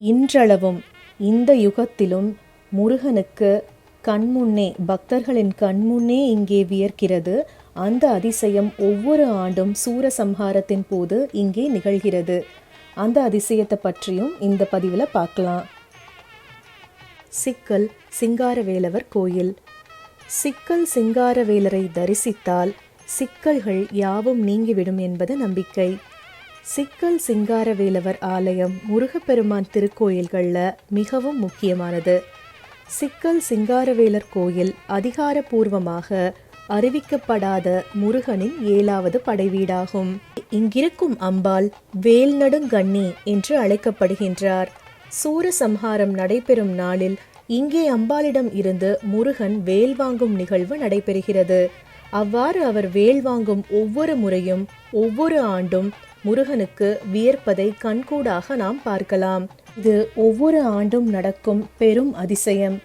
இன்றளவும் இந்த யுகத்திலும் முருகனுக்கு கண்முன்னே, பக்தர்களின் கண்முன்னே இங்கே வியர்க்கிறது. அந்த அதிசயம் ஒவ்வொரு ஆண்டும் சூரசம்ஹாரத்தின் போது இங்கே நிகழ்கிறது. அந்த அதிசயத்தை பற்றியும் இந்த பதிவில் பார்க்கலாம். சிக்கல் சிங்காரவேலவர் கோயில். சிக்கல் சிங்காரவேலரை தரிசித்தால் சிக்கல்கள் யாவும் நீங்கிவிடும் என்பது நம்பிக்கை. சிக்கல் சிங்காரவேலவர் ஆலயம் முருகப்பெருமான் திருக்கோயில்களில் மிகவும் முக்கியமானது. சிக்கல் சிங்காரவேலர் கோயில் அதிகாரப்பூர்வமாக அறிவிக்கப்படாத முருகனின் 7வது படைவீடாகும். இங்கிருக்கும் அம்பாள் வேல்நடுங்கண்ணி என்று அழைக்கப்படுகின்றார். சூரசம்ஹாரம் நடைபெறும் நாளில் இங்கே அம்பாளிடம் இருந்து முருகன் வேல் வாங்கும் நிகழ்வு நடைபெறுகிறது. அவ்வாறு அவர் வேல் வாங்கும் ஒவ்வொரு முறையும் ஒவ்வொரு ஆண்டும் முருகனுக்கு வியர்ப்பதை கண்கூடாக நாம் பார்க்கலாம். இது ஒவ்வொரு ஆண்டும் நடக்கும் பெரும் அதிசயம்.